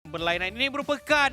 berlainan. Ini merupakan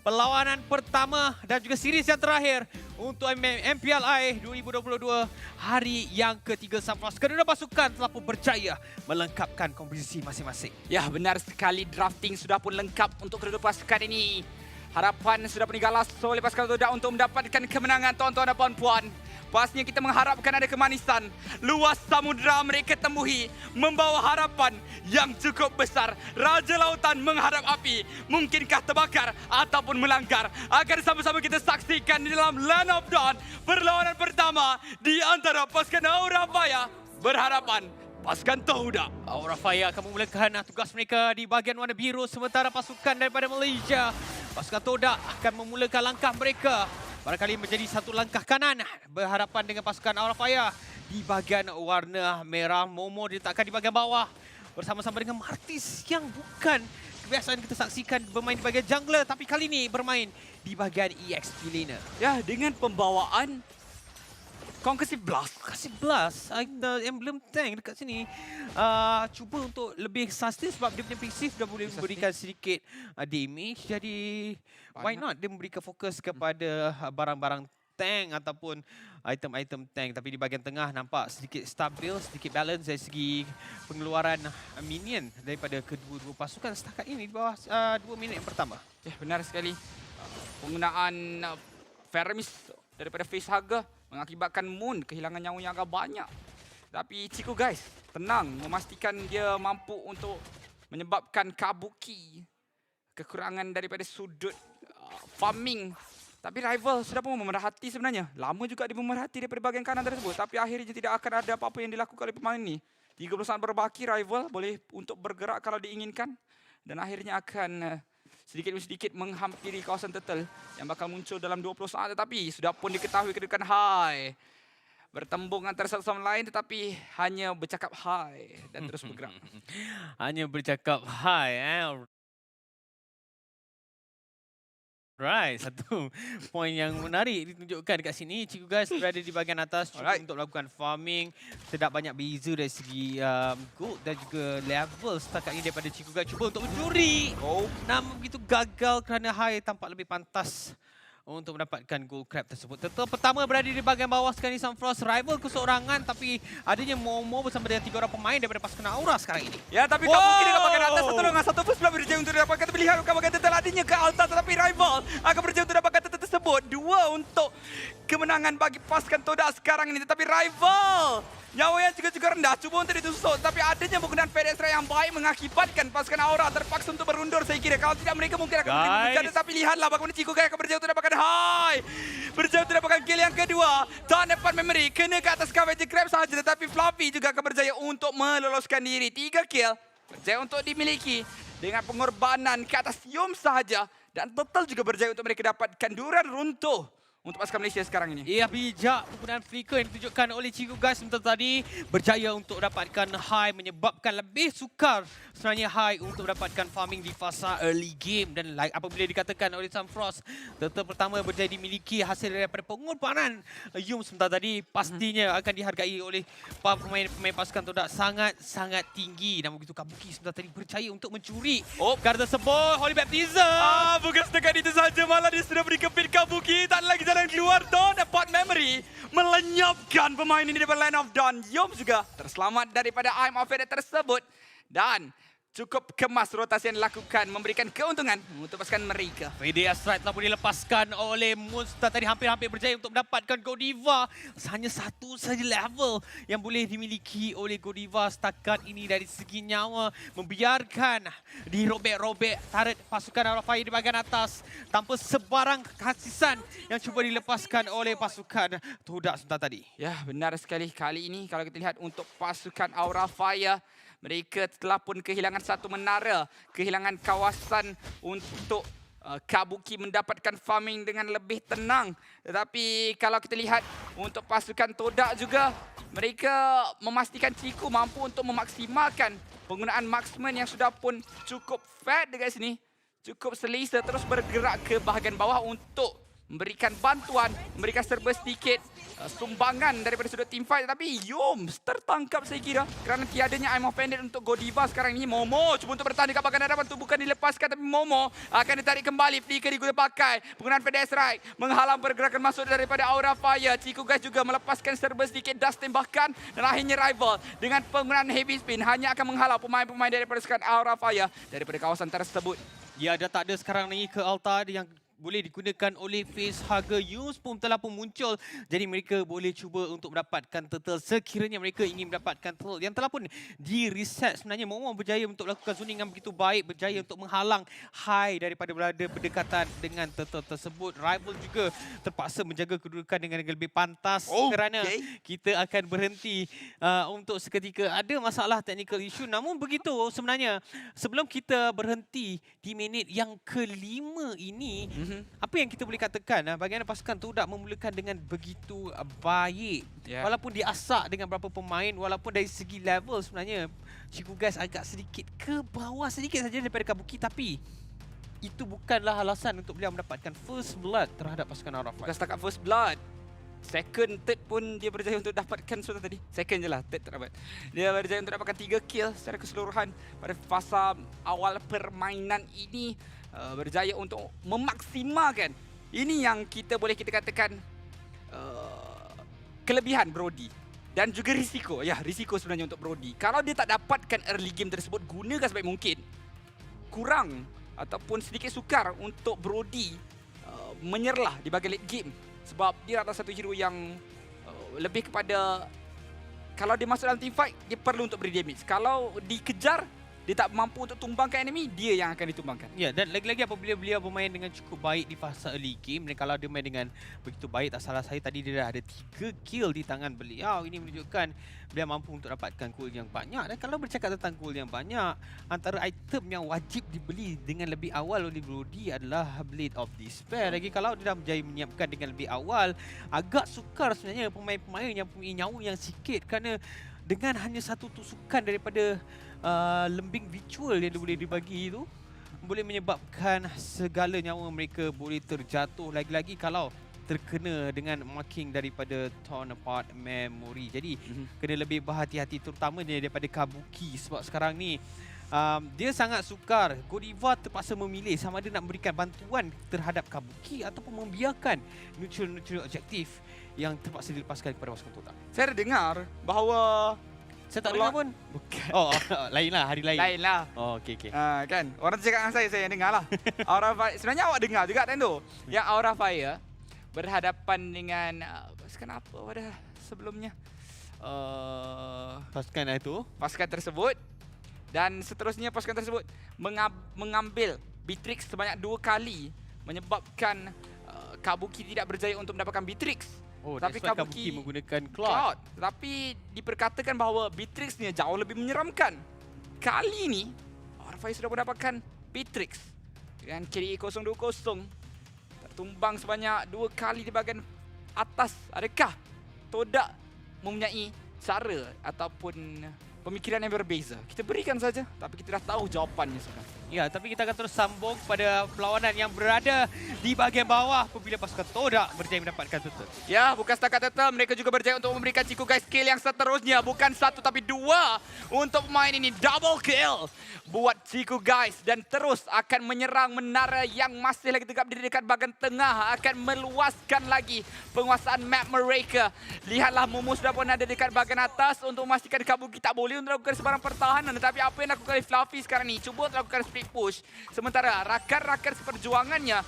perlawanan pertama dan juga series yang terakhir untuk MPLI 2022 hari yang ketiga. Sunfrost kedua pasukan telah pun berjaya melengkapkan komposisi masing-masing. Ya, benar sekali, drafting sudah pun lengkap untuk kedua pasukan ini. Harapan sudah pun digalas oleh pasukan Todak untuk mendapatkan kemenangan, tuan-tuan dan puan-puan. Pastinya kita mengharapkan ada kemanisan. Luas samudera mereka temui membawa harapan yang cukup besar. Raja Lautan menghadap api. Mungkinkah terbakar ataupun melanggar? Akan sama-sama kita saksikan di dalam Land of Dawn. Perlawanan pertama di antara pasukan Aura Faya berhadapan pasukan Todak. Aura Faya akan memulakan tugas mereka di bahagian warna biru, sementara pasukan daripada Malaysia, pasukan Todak akan memulakan langkah mereka. Barangkali menjadi satu langkah kanan berhadapan dengan pasukan Aura Faya di bahagian warna merah. Momo diletakkan di bahagian bawah bersama-sama dengan Martis yang bukan kebiasaan kita saksikan bermain di bahagian jungler, tapi kali ini bermain di bahagian EXP laner. Ya, dengan pembawaan Concussive Blast. Kasih blast, emblem tank dekat sini. Cuba untuk lebih sustain sebab dia punya passive dah boleh memberikan sedikit damage. Jadi why not dia memberikan fokus kepada barang-barang tank ataupun item-item tank. Tapi di bahagian tengah nampak sedikit stabil, sedikit balance dari segi pengeluaran minion daripada kedua-dua pasukan setakat ini di bawah 2 minit yang pertama. Ya, benar sekali. Penggunaan Feramis daripada facehugger mengakibatkan Moon kehilangan nyawa yang agak banyak. Tapi Chico guys, tenang, memastikan dia mampu untuk menyebabkan Kabuki kekurangan daripada sudut farming. Tapi rival sudah pun memerhati sebenarnya. Lama juga dia memerhati daripada bahagian kanan tersebut. Tapi akhirnya tidak akan ada apa-apa yang dilakukan oleh pemain ini. 30 saat berbaki, rival boleh untuk bergerak kalau diinginkan. Dan akhirnya akan sedikit demi sedikit menghampiri kawasan turtle yang bakal muncul dalam 20 saat. Tetapi sudah pun diketahui kedudukan Hai. Bertembung antara satu sama lain tetapi hanya bercakap Hai dan terus bergerak. Hanya bercakap hai. Right, satu poin yang menarik ditunjukkan dekat sini. Cikgu guys berada di bahagian atas cuba untuk melakukan farming. Tidak banyak beza dari segi gold dan juga level setakat ini daripada Cikgu guys cuba untuk mencuri. Namun begitu gagal kerana Hai tampak lebih pantas untuk mendapatkan gold crab tersebut. Turtle pertama berada di bahagian bawah sekali Sunfrost. Rival keseorangan tapi adanya Momo bersama dengan 3 orang pemain daripada pasukan Aura sekarang ini. Ya, tapi Kabuki dengan bahagian atas satu dengan satu pun sudah berjaya untuk dapatkan. Tapi lihat bahagian turtle adanya ke altar tetapi rival akan berjaya untuk dapatkan turtle tersebut. 2 untuk kemenangan bagi pasukan Todak sekarang ini. Tetapi rival nyawa yang juga rendah cuba untuk ditusuk. Tapi adanya penggunaan FedEx Ray yang baik mengakibatkan pasukan Aura terpaksa untuk berundur saya kira. Kalau tidak mereka mungkin akan berjaya. Tapi lihatlah bagaimana Chico Guy akan berjaya untuk dapatkan Hai. Berjaya untuk dapatkan kill yang kedua. Tak dapat memory. Kena ke atas Scavenger Crab sahaja. Tetapi Fluffy juga akan berjaya untuk meloloskan diri. 3 kill. Berjaya untuk dimiliki. Dengan pengorbanan ke atas Yum sahaja. Dan Turtle juga berjaya untuk mereka dapatkan Duran runtuh. Untuk pasukan Malaysia sekarang ini. Ya, bijak penggunaan flicker yang ditunjukkan oleh Cikgu guys sebentar tadi. Berjaya untuk dapatkan Hai, menyebabkan lebih sukar sebenarnya Hai untuk mendapatkan farming di fasa early game. Dan like apabila dikatakan oleh Sunfrost, turtle pertama berjaya dimiliki hasil daripada pengorbanan Yum sebentar tadi. Pastinya akan dihargai oleh para pemain pasukan Todak sangat-sangat tinggi. Namun begitu Kabuki sebentar tadi berjaya untuk mencuri kartu tersebut. Holy Baptism. Bukan setakat itu saja, malah dia sudah beri kepit Kabuki. Tak ada lagi jalan keluar. Dawn dapat memory melenyapkan pemain ini daripada Land of Dawn. Yom juga terselamat daripada Aim of Fate tersebut. Dan cukup kemas rotasi yang dilakukan, memberikan keuntungan untuk pasukan mereka. Media Strike telah pun dilepaskan oleh Monster tadi, hampir-hampir berjaya untuk mendapatkan Godiva. Hanya satu saja level yang boleh dimiliki oleh Godiva setakat ini dari segi nyawa. Membiarkan dirobek-robek turret pasukan Aura Faya di bahagian atas tanpa sebarang khasisan yang cuba dilepaskan oleh pasukan Todak sebentar tadi. Ya, benar sekali. Kali ini kalau kita lihat untuk pasukan Aura Faya, mereka telah pun kehilangan satu menara, kehilangan kawasan untuk Kabuki mendapatkan farming dengan lebih tenang. Tetapi kalau kita lihat untuk pasukan Todak juga, mereka memastikan Chico mampu untuk memaksimalkan penggunaan marksman yang sudah pun cukup fat dekat sini. Cukup selesa terus bergerak ke bahagian bawah untuk memberikan bantuan, memberikan serba sedikit sumbangan daripada sudut team fight. Tapi Yoms tertangkap saya kira kerana tiadanya I'm offended untuk Godiva sekarang ini. Momo cuba untuk bertahan dekat bahagian hadapan tu, bukan dilepaskan tapi Momo akan ditarik kembali. Flicker diguna pakai, penggunaan Fede Strike menghalang pergerakan masuk daripada Aura Fire. Chico Guys juga melepaskan serba sedikit dust tembakan dan akhirnya rival dengan penggunaan heavy spin hanya akan menghalau pemain-pemain daripada sekarang Aura Fire daripada kawasan tersebut. Ya, dah tak ada sekarang lagi ke altar yang boleh digunakan oleh Face Harga. Yus pun telah pun muncul. Jadi mereka boleh cuba untuk mendapatkan turtle sekiranya mereka ingin mendapatkan turtle yang telah pun di-reset. Sebenarnya Momo berjaya untuk melakukan zoning yang begitu baik. Berjaya untuk menghalang high daripada berada berdekatan dengan turtle tersebut. Rival juga terpaksa menjaga kedudukan dengan lebih pantas kerana kita akan berhenti untuk seketika. Ada masalah technical issue. Namun begitu sebenarnya sebelum kita berhenti di minit yang kelima ini, apa yang kita boleh katakan bagaimana pasukan Todak memulakan dengan begitu baik. Walaupun diasak dengan beberapa pemain, walaupun dari segi level sebenarnya Chico Guys agak sedikit ke bawah sedikit saja daripada Kabuki, tapi itu bukanlah alasan untuk beliau mendapatkan first blood terhadap pasukan Aura Fire. Bukan setakat first blood, second, third pun dia berjaya untuk dapatkan sudah tadi. Second je lah, third tak dapat. Dia berjaya untuk dapatkan 3 kill secara keseluruhan pada fasa awal permainan ini. Berjaya untuk memaksimalkan. Ini yang kita katakan kelebihan Brody dan juga risiko. Ya, risiko sebenarnya untuk Brody. Kalau dia tak dapatkan early game tersebut, gunakan sebaik mungkin. Kurang ataupun sedikit sukar untuk Brody menyerlah di bahagian late game. Sebab dia adalah satu hero yang lebih kepada kalau dia masuk dalam team fight, dia perlu untuk beri damage. Kalau dikejar, dia tak mampu untuk tumbangkan enemy, dia yang akan ditumbangkan. Ya, dan lagi-lagi apabila beliau bermain dengan cukup baik di fasa early game, dan kalau dia main dengan begitu baik, tak salah saya tadi dia dah ada 3 kill di tangan beliau. Ini menunjukkan beliau mampu untuk dapatkan gold yang banyak. Dan kalau bercakap tentang gold yang banyak, antara item yang wajib dibeli dengan lebih awal oleh Brody adalah Blade of Despair. Lagi kalau dia dah berjaya menyiapkan dengan lebih awal, agak sukar sebenarnya pemain-pemain yang punya nyawa yang sikit kerana dengan hanya satu tusukan daripada lembing virtual yang boleh dibagi itu boleh menyebabkan segala nyawa mereka boleh terjatuh, lagi-lagi kalau terkena dengan marking daripada torn apart memory. Jadi kena lebih berhati-hati terutamanya daripada Kabuki sebab sekarang ni dia sangat sukar. Godiva terpaksa memilih sama ada nak memberikan bantuan terhadap Kabuki ataupun membiarkan neutral objektif yang terpaksa dilepaskan kepada pasukan Todak. Saya dengar bahawa saya tak dengar pun. Bukan. Oh, lain lah, hari lain. Lain lah. Oh, okey. Kan, orang cakap dengan saya yang dengar lah. Aura Fire, sebenarnya awak dengar juga kan tu. Yang Aura Fire berhadapan dengan pasukan apa pada sebelumnya? Pasukan itu. Pasukan tersebut. Dan seterusnya pasukan tersebut mengambil Beatrix sebanyak 2 kali. Menyebabkan Kabuki tidak berjaya untuk mendapatkan Beatrix. Oh, tapi Kabuki menggunakan Cloud. Tapi diperkatakan bahawa Beatrix ni jauh lebih menyeramkan. Kali ni, Aura Fire sudah mendapatkan Beatrix dengan KDA 020. Tertumbang sebanyak 2 kali di bahagian atas. Adakah Todak mempunyai cara ataupun pemikiran yang berbeza? Kita berikan saja, tapi kita dah tahu jawapannya sebenarnya. Ya, tapi kita akan terus sambung pada perlawanan yang berada di bahagian bawah apabila pasukan Todak berjaya mendapatkan turtle. Ya, bukan setakat turtle, mereka juga berjaya untuk memberikan Chico Guys kill yang seterusnya. Bukan 1 tapi 2 untuk pemain ini. Double kill buat Chico Guys. Dan terus akan menyerang menara yang masih lagi tegap di dekat bahagian tengah. Akan meluaskan lagi penguasaan map mereka. Lihatlah Momo sudah pun ada dekat bahagian atas untuk memastikan Kabuki tak boleh untuk lakukan sebarang pertahanan. Tetapi apa yang dilakukan oleh Fluffy sekarang ni? Cuba untuk lakukan split push. Sementara rakan-rakan seperjuangannya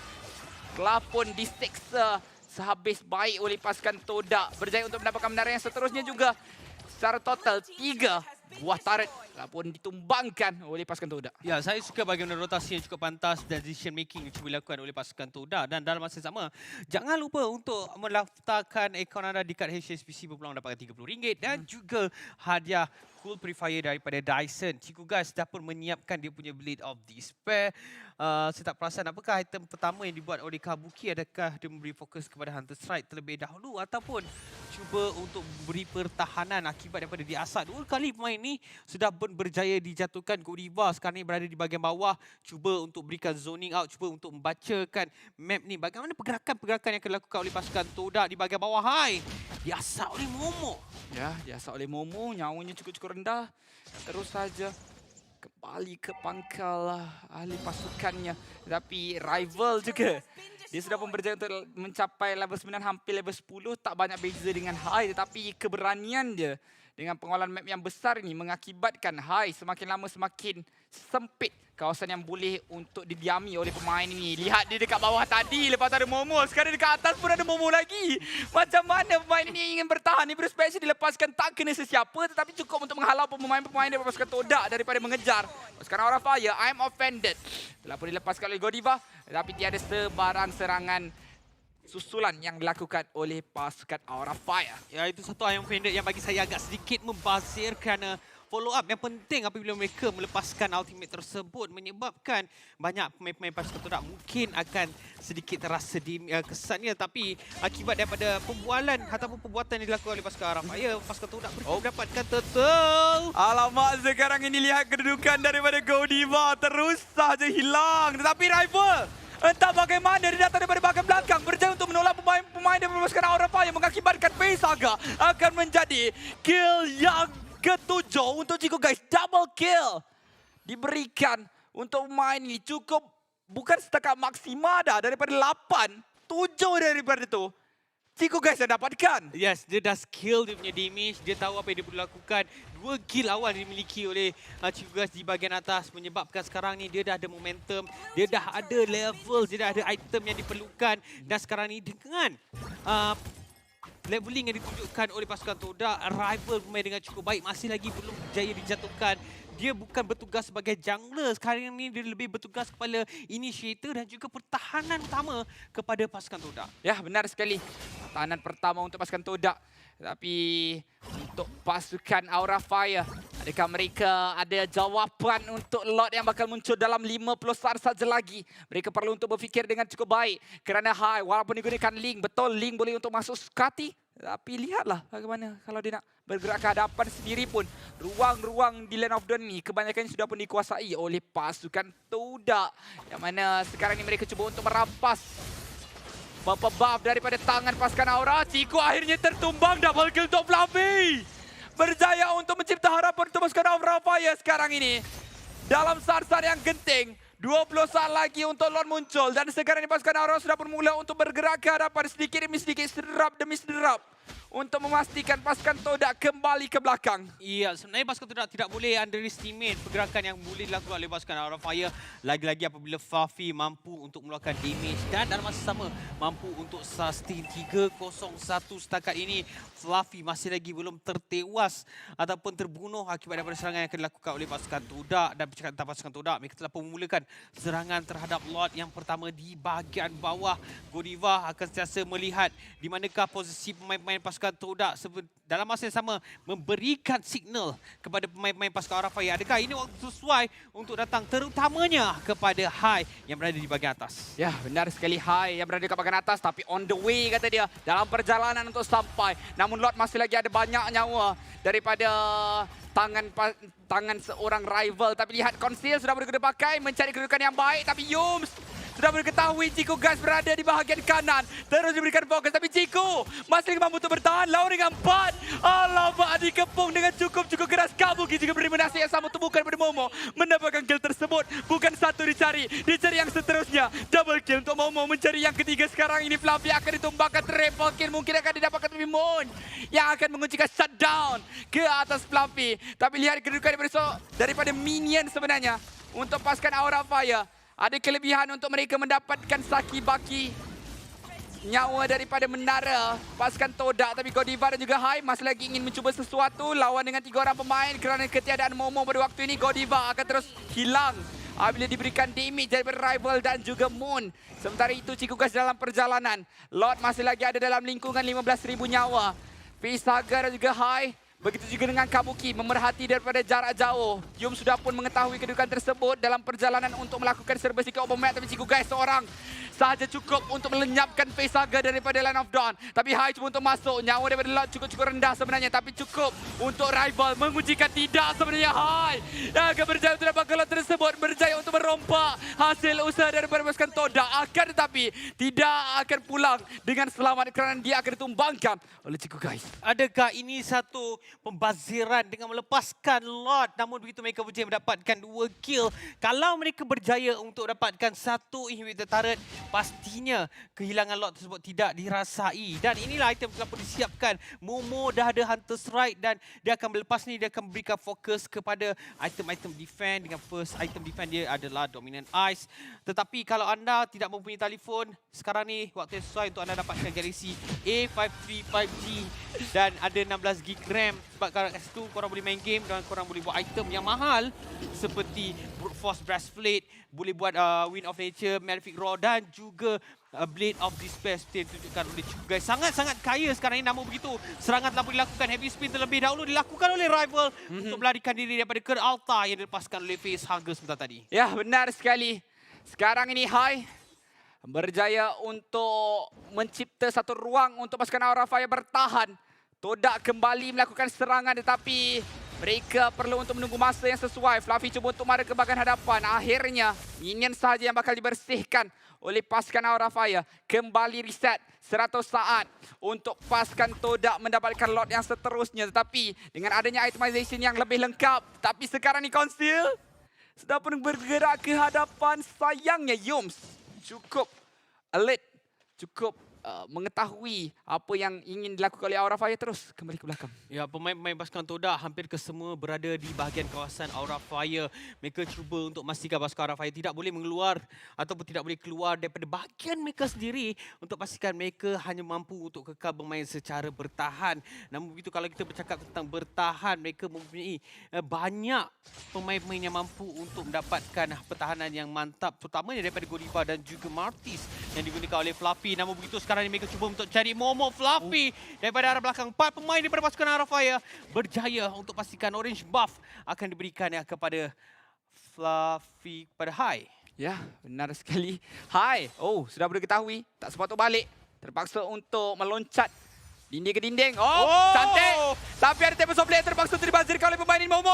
telah pun diseksa sehabis baik oleh pasukan Todak. Berjaya untuk mendapatkan menara yang seterusnya juga. Secara total 3 buah turret telah pun ditumbangkan oleh pasukan Todak. Ya, saya suka bagaimana rotasi yang cukup pantas dan decision making yang cuba dilakukan oleh pasukan Todak. Dan dalam masa yang sama, jangan lupa untuk melaftarkan akaun anda dekat HSBC berpeluang dapatkan RM30 dan juga hadiah Cool Purifier daripada Dyson. Chico Guys dah pun menyiapkan dia punya Blade of Despair. Saya tak perasan apakah item pertama yang dibuat oleh Kabuki, adakah dia memberi fokus kepada Hunter Strike terlebih dahulu ataupun cuba untuk beri pertahanan akibat daripada diasat 2 kali pemain ni sudah pun berjaya dijatuhkan. Godiva sekarang ni berada di bahagian bawah. Cuba untuk berikan zoning out. Cuba untuk membacakan map ni. Bagaimana pergerakan-pergerakan yang akan dilakukan oleh pasukan Todak di bahagian bawah. Hai, diasap oleh Momo. Ya, diasap oleh Momo. Nyawanya cukup-cukup rendah. Terus saja kembali ke pangkal ahli pasukannya. Tapi rival juga. Dia sudah pun berjaya untuk mencapai level 9 hampir level 10. Tak banyak beza dengan Hai. Tetapi keberanian dia dengan pengelolaan map yang besar ini mengakibatkan Hai semakin lama semakin sempit kawasan yang boleh untuk didiami oleh pemain ini. Lihat dia dekat bawah tadi lepas ada Momo. Sekarang dekat atas pun ada Momo lagi. Macam mana pemain ini ingin bertahan? Ibru Special dilepaskan tak kena sesiapa tetapi cukup untuk menghalau pemain-pemain daripada pasukan Todak daripada mengejar. Sekarang Aura Fire, I'm offended. Telah pun dilepaskan oleh Godiva tetapi tiada sebarang serangan susulan yang dilakukan oleh pasukan Aura Fire. Ya, itu satu ayam offended yang bagi saya agak sedikit membazir kerana follow up yang penting apabila mereka melepaskan ultimate tersebut menyebabkan banyak pemain-pemain pasukan Todak mungkin akan sedikit terasa kesannya, tapi akibat daripada pembualan ataupun perbuatan yang dilakukan oleh pasukan Aura Fire, pasukan Todak mendapatkan turtle. Alamak, sekarang ini lihat kedudukan daripada Godiva terus saja hilang. Tetapi rival entah bagaimana dia datang daripada bahagian belakang berjaya untuk menolak pemain daripada pasukan Aura Fire mengakibatkan Facehaga akan menjadi kill yang ketujuh untuk Chico guys. Double kill diberikan untuk pemain ini. Cukup bukan setakat maksima dah daripada 8, 7 daripada itu Chico guys yang dapatkan. Yes, dia dah skill dia punya damage. Dia tahu apa yang dia perlu lakukan. 2 kill awal dimiliki oleh Chico guys di bahagian atas menyebabkan sekarang ni dia dah ada momentum. Dia dah ada level, dia dah ada item yang diperlukan. Dan sekarang ni dengan leveling yang ditunjukkan oleh pasukan Todak, rival bermain dengan cukup baik, masih lagi belum berjaya dijatuhkan. Dia bukan bertugas sebagai jungler, sekarang ini dia lebih bertugas kepada initiator dan juga pertahanan utama kepada pasukan Todak. Ya, benar sekali. Pertahanan pertama untuk pasukan Todak. Tapi untuk pasukan Aura Fire, adakah mereka ada jawapan untuk lot yang bakal muncul dalam 50 saat saja lagi? Mereka perlu untuk berfikir dengan cukup baik. Kerana Hai, walaupun digunakan Link, betul Link boleh untuk masuk Skati. Tapi lihatlah bagaimana kalau dia nak bergerak ke hadapan sendiri pun. Ruang-ruang di Land of Dawn ni kebanyakan sudah pun dikuasai oleh pasukan Todak. Yang mana sekarang ni mereka cuba untuk merampas buff daripada tangan pasukan Aura. Chico akhirnya tertumbang. Double kill untuk Fluffy. Berjaya untuk mencipta harapan untuk pasukan Aura Fire sekarang ini. Dalam saat-saat yang genting. 20 saat lagi untuk Lord muncul. Dan sekarang ini pasukan Aura sudah pun mula untuk bergerak ke hadapan sedikit demi sedikit. Sederap demi sederap. Untuk memastikan pasukan Todak kembali ke belakang. Iya, sebenarnya pasukan Todak tidak boleh underestimate pergerakan yang boleh dilakukan oleh pasukan Aura Fire. Lagi-lagi apabila Fluffy mampu untuk mengeluarkan damage dan dalam masa sama mampu untuk sustain 3-0-1 setakat ini. Fluffy masih lagi belum tertewas ataupun terbunuh akibat daripada serangan yang akan dilakukan oleh pasukan Todak. Dan bercakap tentang pasukan Todak, mereka telah pun memulakan serangan terhadap Lord yang pertama di bahagian bawah. Godiva akan sentiasa melihat di manakah posisi pemain-pemain pasukan Todak dalam masa yang sama memberikan signal kepada pemain-pemain pasukan Aura Fire. Adakah ini waktu sesuai untuk datang terutamanya kepada Hai yang berada di bahagian atas? Ya, benar sekali Hai yang berada di bahagian atas tapi on the way kata dia dalam perjalanan untuk sampai. Namun Lord masih lagi ada banyak nyawa daripada tangan seorang rival. Tapi lihat Conceal sudah berguna pakai mencari kedudukan yang baik tapi Yums sudah mengetahui Chico guys berada di bahagian kanan. Terus diberikan fokus tapi Chico masih mampu untuk bertahan. Lawan dengan 4. Alamak, dikepung dengan cukup keras. Kabuki juga beri nasib yang sama untuk bukan pada Momo. Mendapatkan kill tersebut. Bukan satu dicari yang seterusnya. Double kill untuk Momo. Mencari yang ketiga sekarang ini. Fluffy akan ditumbangkan triple kill. Mungkin akan didapatkan Moon yang akan menguncikan shutdown ke atas Fluffy. Tapi lihat kedudukan daripada minion sebenarnya. Untuk pasukan Aura Fire. Ada kelebihan untuk mereka mendapatkan saki-baki nyawa daripada menara pasukan Todak. Tapi Godiva dan juga Hai masih lagi ingin mencuba sesuatu lawan dengan 3 orang pemain. Kerana ketiadaan Momo pada waktu ini, Godiva akan terus hilang apabila diberikan damage daripada rival dan juga Moon. Sementara itu Chico guys dalam perjalanan. Lord masih lagi ada dalam lingkungan 15,000 nyawa. Facehaga dan juga Hai. Begitu juga dengan Kabuki memerhati daripada jarak jauh. Yum sudah pun mengetahui kedudukan tersebut dalam perjalanan untuk melakukan serba sikit open map. Tapi Chico guys seorang sahaja cukup untuk melenyapkan Facehaga daripada Land of Dawn. Tapi Hai cuba untuk masuk. Nyawa daripada Lot cukup rendah sebenarnya. Tapi cukup untuk rival mengujikan tidak sebenarnya Hai. Akan berjaya untuk dapat Lot tersebut. Berjaya untuk merompak hasil usaha daripada pasukan Todak. Akan tetapi tidak akan pulang dengan selamat kerana dia akan ditumbangkan oleh Ciku guys. Adakah ini satu pembaziran dengan melepaskan Lord, namun begitu mereka berjaya mendapatkan 2 kill. Kalau mereka berjaya untuk dapatkan 1 inhibitor turret, pastinya kehilangan Lord tersebut tidak dirasai. Dan inilah item telah pun disiapkan. Momo dah ada Hunter's Right dan dia akan melepas ni, dia akan memberikan fokus kepada item-item defense. Dengan first item defense dia adalah Dominant Ice. Tetapi kalau anda tidak mempunyai telefon, sekarang ni waktu yang sesuai untuk anda dapatkan Galaxy A53 5G dan ada 16GB RAM. Sebab kat situ korang boleh main game dan korang boleh buat item yang mahal seperti Brute Force Breastplate, boleh buat Wind of Nature, Malefic Roar dan juga Blade of Despair seperti yang ditunjukkan oleh Ciku guys. Sangat-sangat kaya sekarang ini, namun begitu serangan telah pun dilakukan. Heavy spin terlebih dahulu dilakukan oleh rival untuk melarikan diri daripada Ker Altar yang dilepaskan oleh Facehaga sebentar tadi. Ya, benar sekali. Sekarang ini Hai berjaya untuk mencipta satu ruang untuk pasukan Aura Fire bertahan. Todak kembali melakukan serangan tetapi mereka perlu untuk menunggu masa yang sesuai. Fluffy cuba untuk mara ke bahagian hadapan. Akhirnya minion sahaja yang bakal dibersihkan oleh pasukan Aura Fire. Kembali reset 100 saat untuk pasukan Todak mendapatkan lot yang seterusnya. Tetapi dengan adanya itemization yang lebih lengkap. Tapi sekarang ni Conceal sudah pun bergerak ke hadapan. Sayangnya Yums cukup alert, cukup mengetahui apa yang ingin dilakukan oleh Aura Fire, terus kembali ke belakang. Ya, pemain-pemain pasukan Todak hampir kesemua berada di bahagian kawasan Aura Fire. Mereka cuba untuk memastikan pasukan Aura Fire tidak boleh mengeluar ataupun tidak boleh keluar daripada bahagian mereka sendiri untuk pastikan mereka hanya mampu untuk kekal bermain secara bertahan. Namun begitu kalau kita bercakap tentang bertahan, mereka mempunyai banyak pemain-pemain yang mampu untuk mendapatkan pertahanan yang mantap, terutamanya daripada Godiva dan juga Martis yang digunakan oleh Fluffy. Namun begitu sekarang ini mereka cuba untuk cari Momo. Fluffy daripada arah belakang. 4 pemain daripada pasukan Aura Fire berjaya untuk pastikan orange buff akan diberikan kepada Fluffy kepada Hai. Ya, benar sekali. Hai, sudah boleh ketahui. Tak sempat untuk balik. Terpaksa untuk meloncat dinding ke dinding. Cantik. Tapi ada Tempest of Blade terpaksa dibazirkan oleh pemain ini. Momo.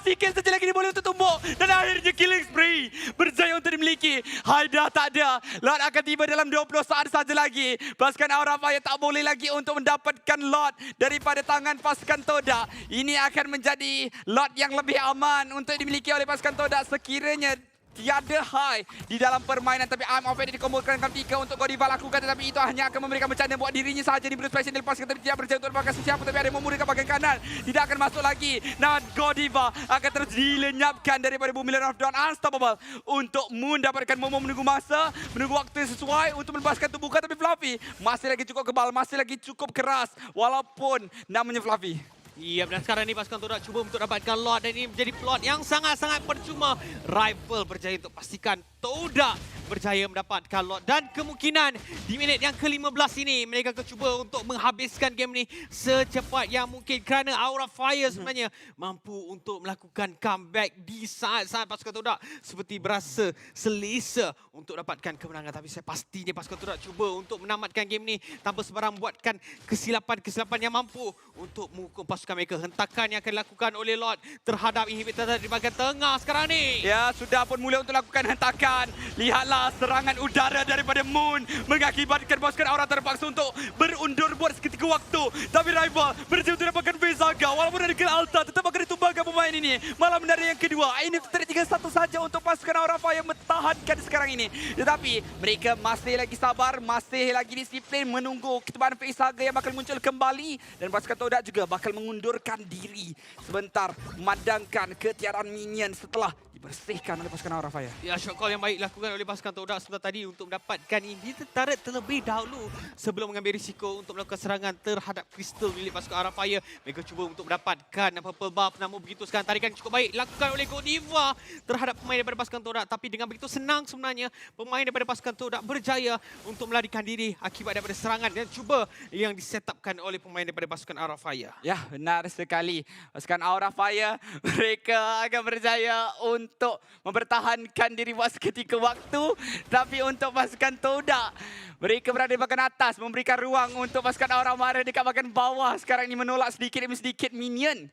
Sikit saja lagi dia boleh untuk tumbuk. Dan akhirnya killing spree berjaya untuk dimiliki. Hai dah tak ada. Lot akan tiba dalam 20 saat saja lagi. Pasukan Aura Fire tak boleh lagi untuk mendapatkan lot daripada tangan pasukan Todak. Ini akan menjadi lot yang lebih aman untuk dimiliki oleh pasukan Todak sekiranya tiada Hai di dalam permainan. Tapi Arm of Fate dikombokan dengan 3 untuk Godiva lakukan. Tetapi itu hanya akan memberikan bencana buat dirinya sahaja. Di Bruce Passion dilepaskan tapi tidak berjaya untuk lepaskan sesiapa. Tapi ada Momo dekat bahagian kanan. Tidak akan masuk lagi. Nah, Godiva akan terus dilenyapkan daripada bumi Land of Dawn. Unstoppable untuk Moon dapatkan Momo menunggu masa, menunggu waktu yang sesuai untuk melepaskan tubuhkan. Tapi Fluffy masih lagi cukup kebal, masih lagi cukup keras. Walaupun namanya Fluffy. Ya, dan sekarang ni pasukan Todak cuba untuk dapatkan lot dan ini menjadi plot yang sangat-sangat percuma. Rival berjaya untuk pastikan Todak berjaya mendapatkan lot dan kemungkinan di minit yang ke-15 ini mereka akan cuba untuk menghabiskan game ni secepat yang mungkin kerana Aura Fire sebenarnya mampu untuk melakukan comeback di saat-saat pasukan Todak seperti berasa selesa untuk dapatkan kemenangan. Tapi saya pastinya pasukan Todak cuba untuk menamatkan game ni tanpa sebarang buatkan kesilapan-kesilapan yang mampu untuk menghukum pasukan mereka. Hentakan yang akan dilakukan oleh Lord terhadap inhibitor di bahagian tengah sekarang ni. Ya, sudah pun mula untuk lakukan hentakan. Lihatlah serangan udara daripada Moon mengakibatkan pasukan Aura terpaksa untuk berundur buat seketika waktu. Tapi rival berjaya untuk dapatkan Facehaga. Walaupun ada Ker Altar tetap akan ditumbangkan pemain ini. Malam menara yang kedua. Ini tinggal 1 saja untuk pasukan Aura Fire mempertahankan sekarang ini. Tetapi mereka masih lagi sabar, masih lagi disiplin menunggu ketibaan Facehaga yang bakal muncul kembali. Dan pasukan Todak juga bakal mengundurkan diri sebentar, memandangkan ketiadaan minion setelah dibersihkan oleh pasukan Aura Fire. Ya, shot call yang baik dilakukan oleh pasukan Todak sebentar tadi untuk mendapatkan ini turret terlebih dahulu sebelum mengambil risiko untuk melakukan serangan terhadap Crystal milik pasukan Aura Fire. Mereka cuba untuk mendapatkan purple buff, namun begitu sekarang tarikan cukup baik dilakukan oleh Godiva terhadap pemain daripada pasukan Todak. Tapi dengan begitu senang sebenarnya pemain daripada pasukan Todak berjaya untuk melarikan diri akibat daripada serangan dan cuba yang disetupkan oleh pemain daripada pasukan Aura Fire. Ya, benar sekali. Pasukan Aura Fire mereka akan berjaya untuk untuk mempertahankan diri buat seketika waktu. Tapi untuk pasukan Todak, mereka berada di bahagian atas, memberikan ruang untuk pasukan Aura Mara dekat bahagian bawah. Sekarang ini menolak sedikit demi sedikit minion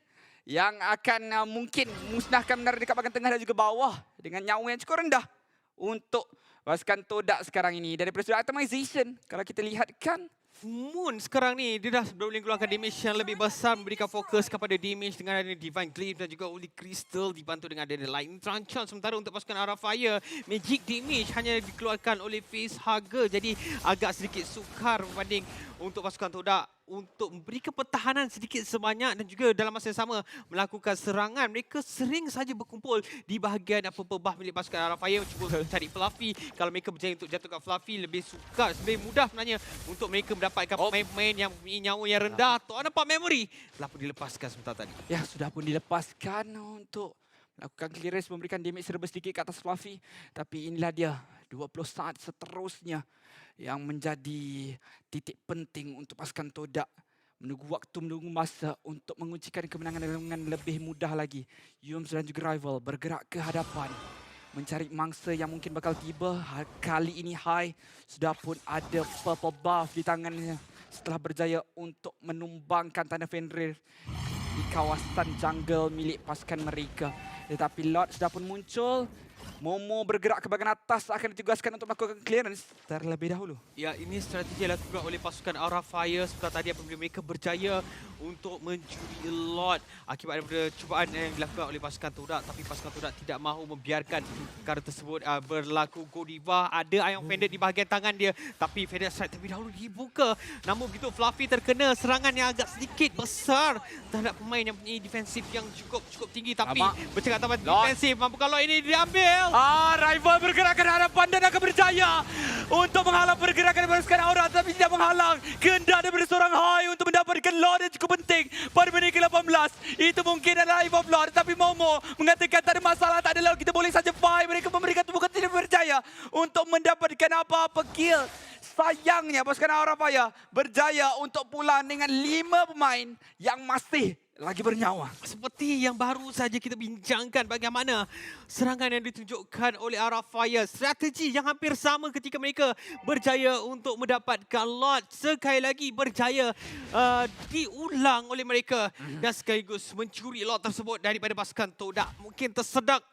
yang akan mungkin musnahkan menara dekat bahagian tengah dan juga bawah dengan nyawa yang cukup rendah untuk pasukan Todak sekarang ini. Dari sudut atomization, kalau kita lihatkan, Moon sekarang ni dia dah boleh keluarkan damage yang lebih besar, memberikan fokus kepada damage dengan adanya Divine Gleam dan juga Holy Crystal dibantu dengan adanya Lightning Tranchant. Sementara untuk pasukan Aura Fire, magic damage hanya dikeluarkan oleh Facehugger, jadi agak sedikit sukar berbanding untuk pasukan Todak untuk memberikan pertahanan sedikit sebanyak dan juga dalam masa yang sama melakukan serangan. Mereka sering saja berkumpul di bahagian buff milik pasukan Aura Fire, cuba cari Fluffy. Kalau mereka berjaya untuk jatuhkan Fluffy, lebih sukar, lebih mudah sebenarnya untuk mereka mendapatkan pemain-pemain yang mempunyai nyawa yang rendah. Tok nampak memory telah pun dilepaskan sebentar tadi. ya sudah pun dilepaskan untuk melakukan clearance, memberikan damage serba sedikit ke atas Fluffy. Tapi inilah dia 20 saat seterusnya yang menjadi titik penting untuk pasukan Todak. Menunggu waktu, menunggu masa untuk menguncikan kemenangan dengan lebih mudah lagi. Yums dan juga Rival bergerak ke hadapan, mencari mangsa yang mungkin bakal tiba. Kali ini Hai sudah pun ada purple buff di tangannya setelah berjaya untuk menumbangkan Tanda Fenrir di kawasan jungle milik pasukan mereka. Tetapi Lord sudah pun muncul. Momo bergerak ke bahagian atas, akan ditugaskan untuk melakukan clearance terlebih dahulu. Ya, ini strategi yang dilakukan oleh pasukan Aura Fire sebentar tadi apabila mereka berjaya untuk mencuri Lord akibat daripada cubaan yang dilakukan oleh pasukan Todak. Tapi pasukan Todak tidak mahu membiarkan perkara tersebut berlaku. Godiva ada Iron Fended di bahagian tangan dia, tapi Fended Strike terlebih dahulu dibuka. Namun begitu Fluffy terkena serangan yang agak sedikit besar terhadap pemain yang punya defensif yang cukup tinggi. Tapi bercakap-cakap defensif, mampukah Lord ini diambil? Rival bergerak ke hadapan dan akan berjaya untuk menghalang pergerakan pasukan Aura, tapi tidak menghalang kehendak daripada seorang Hai untuk mendapatkan Lord yang cukup penting pada menit ke-18. Itu mungkin adalah Eve of Lord, tapi Momo mengatakan tak ada masalah, tak ada Lord, kita boleh saja fight. Mereka memberikan tubuh tidak berjaya untuk mendapatkan apa-apa kill. Sayangnya pasukan Aura Fire berjaya untuk pulang dengan 5 pemain yang masih lagi bernyawa. Seperti yang baru saja kita bincangkan bagaimana serangan yang ditunjukkan oleh Aura Fire. Strategi yang hampir sama ketika mereka berjaya untuk mendapatkan Lord. Sekali lagi berjaya diulang oleh mereka. Dan sekaligus mencuri Lord tersebut daripada pasukan Todak. Mungkin tersedak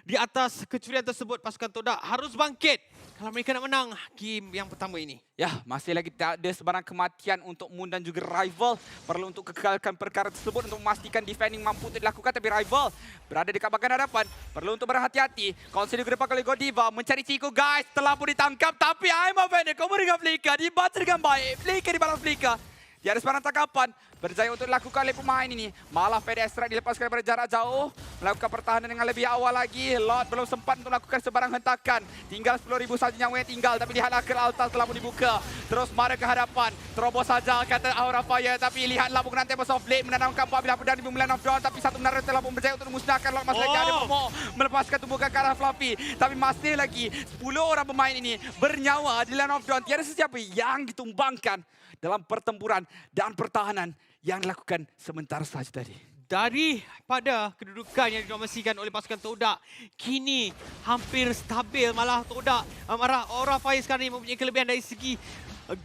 di atas kecurian tersebut. Pasukan Todak harus bangkit kalau mereka nak menang game yang pertama ini. Ya, masih lagi tak ada sebarang kematian untuk Moon dan juga Rival. Perlu untuk kekalkan perkara tersebut untuk memastikan defending mampu untuk dilakukan. Tapi Rival berada dekat bahagian hadapan. Perlu untuk berhati-hati. Konsili digerak oleh Godiva. Mencari Chico guys. Telah pun ditangkap. Tapi I'm offended. Kau memberikan Flicker. Dibaca dengan baik. Flicker di balas Flicker. Tiada sebarang tangkapan. Berjaya untuk dilakukan oleh pemain ini. Malah Fede Strike dilepaskan daripada jarak jauh. Melakukan pertahanan dengan lebih awal lagi. Lord belum sempat untuk melakukan sebarang hentakan. Tinggal 10,000 saja nyawa yang tinggal. Tapi lihatlah ke altar telah pun dibuka. Terus mara ke hadapan. Terobos saja kata Aura Fire. Tapi lihatlah bukan nanti Tempest of Blade menanamkan 4 bila pedang di Land of Dawn. Tapi satu menara telah pun berjaya untuk memusnahkan Lord. Masih lagi ada Momo melepaskan tumbukan ke arah Fluffy. Tapi masih lagi 10 orang pemain ini bernyawa di Land of Dawn. Tiada sesiapa yang ditumbangkan dalam pertempuran dan pertahanan yang dilakukan sementara saja tadi. Daripada kedudukan yang didomasikan oleh pasukan Todak, kini hampir stabil. Malah Todak, Aura Fire sekarang ini mempunyai kelebihan dari segi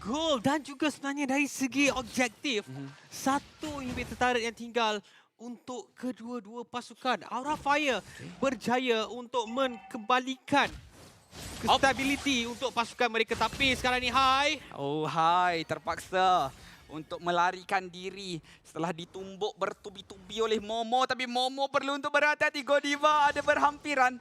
gol dan juga sebenarnya dari segi objektif. Satu inhibitor turret yang tinggal untuk kedua-dua pasukan. Aura Fire berjaya untuk mengembalikan stability untuk pasukan mereka. Tapi sekarang ni Hai Terpaksa untuk melarikan diri setelah ditumbuk bertubi-tubi oleh Momo. Tapi Momo perlu untuk berhati-hati. Godiva ada berhampiran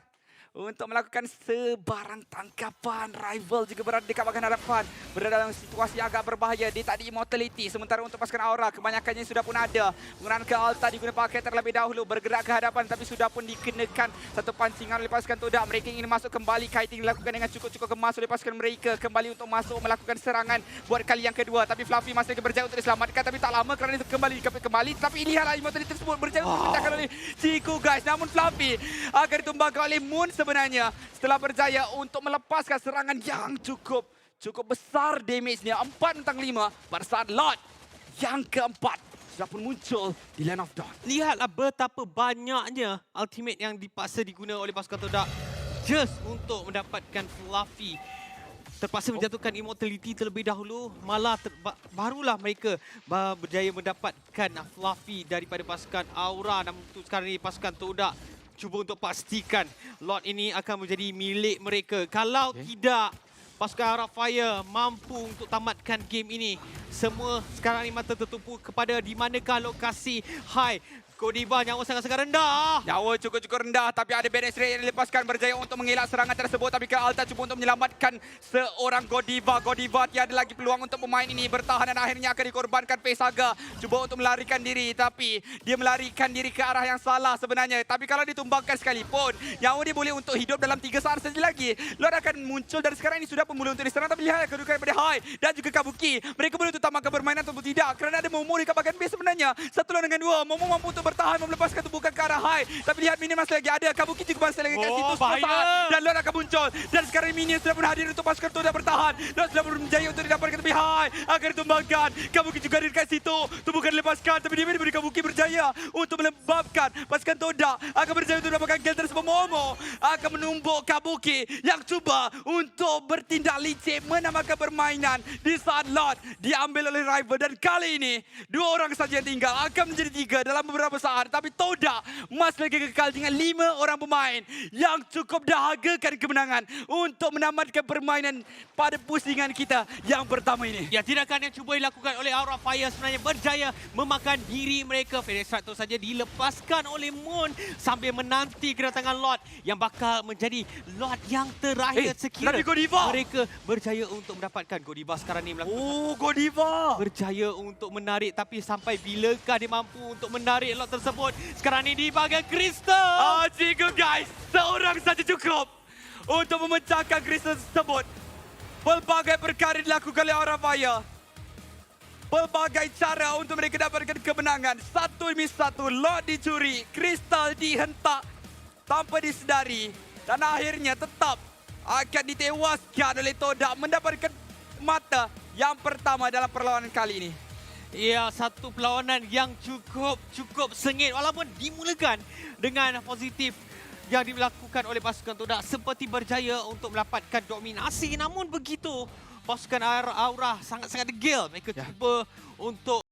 untuk melakukan sebarang tangkapan. Rival juga berada dekat bahagian hadapan. Berada dalam situasi agak berbahaya. Dia tak ada immortality. Sementara untuk pasukan Aura, kebanyakannya sudah pun ada. Penggunaan ke altar digunakan pakai terlebih dahulu. Bergerak ke hadapan tapi sudah pun dikenakan satu pancingan oleh pasukan Todak. Mereka ingin masuk kembali. Kiting dilakukan dengan cukup-cukup kemas oleh pasukan mereka. Kembali untuk masuk melakukan serangan buat kali yang kedua. Tapi Fluffy masih berjaya untuk diselamatkan. Tapi tak lama kerana itu kembali. Tapi lihatlah immortality tersebut berjaya untuk dipecahkan oleh Chico guys. Namun Fluffy akan ditumbangkan oleh Moon sebenarnya setelah berjaya untuk melepaskan serangan yang cukup besar damage-nya. 4-5 pada saat Lord yang keempat sudah pun muncul di Land of Dawn. Lihatlah betapa banyaknya ultimate yang dipaksa diguna oleh pasukan Todak just untuk mendapatkan Fluffy. Terpaksa menjatuhkan immortality terlebih dahulu, malah barulah mereka berjaya mendapatkan Fluffy daripada pasukan Aura. Namun untuk sekarang ini pasukan Todak cuba untuk pastikan lot ini akan menjadi milik mereka. Kalau tidak, pasukan Aura Fire mampu untuk tamatkan game ini. Semua sekarang ini mata tertumpu kepada di manakah lokasi Hai. Godiva nyawa sangat-sangat rendah. Nyawa cukup-cukup rendah, tapi ada Badass Ray yang dilepaskan berjaya untuk mengelak serangan tersebut. Tapi Alta cuba untuk menyelamatkan seorang Godiva. Godiva tiada lagi peluang untuk pemain ini bertahan dan akhirnya akan dikorbankan Facehaga. Cuba untuk melarikan diri, tapi dia melarikan diri ke arah yang salah sebenarnya. Tapi kalau ditumbangkan sekalipun, nyawa dia boleh untuk hidup dalam 3 saat saja lagi. Lord akan muncul dan sekarang ini sudah pun mula untuk diserang. Tapi lihat kedudukan daripada Hai dan juga Kabuki. Mereka boleh untuk tamatkan permainan ataupun tidak. Kerana ada Momo di kabahagian base sebenarnya. 1 lawan dengan 2. Momo mampu untuk bertahan melepaskan tumbukan ke arah Hai. Tapi lihat minion masih lagi ada. Kabuki juga masih lagi kat situ bahaya. dan Lord akan muncul. Dan sekarang minion sudah pun hadir untuk pasukan Todak bertahan. Lord sudah pun berjaya untuk didapatkan tapi Hai akan ditumbangkan. Kabuki juga hadir kat situ. Tumbukan dilepaskan tapi dia diberi Kabuki berjaya untuk melembabkan pasukan Todak. Akan berjaya untuk mendapatkan kill tersebut. Momo akan menumbuk Kabuki yang cuba untuk bertindak licik menamakan permainan di saat Lord diambil oleh rival. Dan kali ini 2 orang saja yang tinggal akan menjadi 3 dalam beberapa saat. Tapi Todak masih lagi kekal dengan 5 orang pemain yang cukup dahagakan kemenangan untuk menamatkan permainan pada pusingan kita yang pertama ini. Ya, tindakan yang cuba dilakukan oleh Aura Fire sebenarnya berjaya memakan diri mereka. Phoenix Raptor saja dilepaskan oleh Moon sambil menanti kedatangan Lord yang bakal menjadi Lord yang terakhir sekiranya mereka berjaya untuk mendapatkan. Godiva sekarang ni melakukan Godiva berjaya untuk menarik, tapi sampai bilakah dia mampu untuk menarik Lord tersebut? Sekarang ni di bahagian Crystal. Cikgu guys, seorang saja cukup untuk memecahkan kristal tersebut. Pelbagai perkara dilakukan oleh Aura Fire. Pelbagai cara untuk mereka dapatkan kemenangan. 1 demi 1, Lord dicuri, kristal dihentak tanpa disedari. Dan akhirnya tetap akan ditewaskan oleh Todak mendapatkan mata yang pertama dalam perlawanan kali ini. Ya, satu perlawanan yang cukup sengit walaupun dimulakan dengan positif yang dilakukan oleh pasukan Todak seperti berjaya untuk mendapatkan dominasi. Namun begitu, pasukan Aura sangat-sangat degil. Mereka cuba untuk